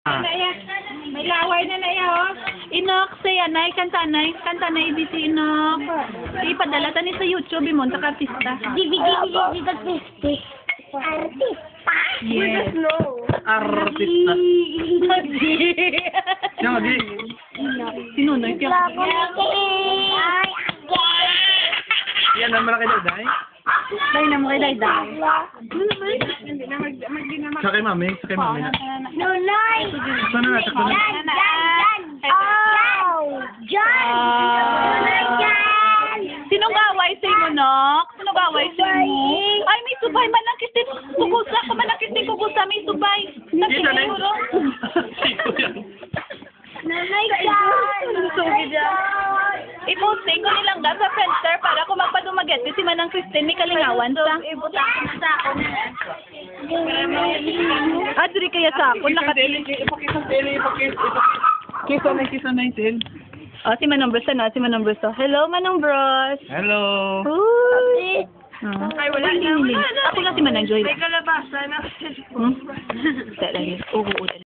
May laway na na oh. Inok, say anay, kanta nay, di si Inok. Ipadala tani sa YouTube, mo, sa artista. Artista. Yes. Artista. Siya nga, di. Sinunoy ka. Yan ang malaki daw, day. Day na mo kay Dayday. Sa kay mami, sa kay mami. Nunay! Sana na, sa kanya. Sinong gaway sa imo, Nok? Sinong gaway sa imo? Ay, may subay man ang kistin. Kugusa ko man ang kistin kugusa, may subay. Kita na Siguro. Nunay Jan! Sugid yan. I-posting ko nilang ga sa Friendster para kung magpadumaget si Manang Christine may kalingawan sa. Ibutang na sa ako na. Adri kaya sa ako nakatilin. Kisa na yung til. Oh, si Manong Bros na, si Manong Bros. Hello, Manong Bros. Hello. Uy. Ay, wala na. Ako lang si Manang Joy. May kalabasa na. Hmm? Talaga. Oo,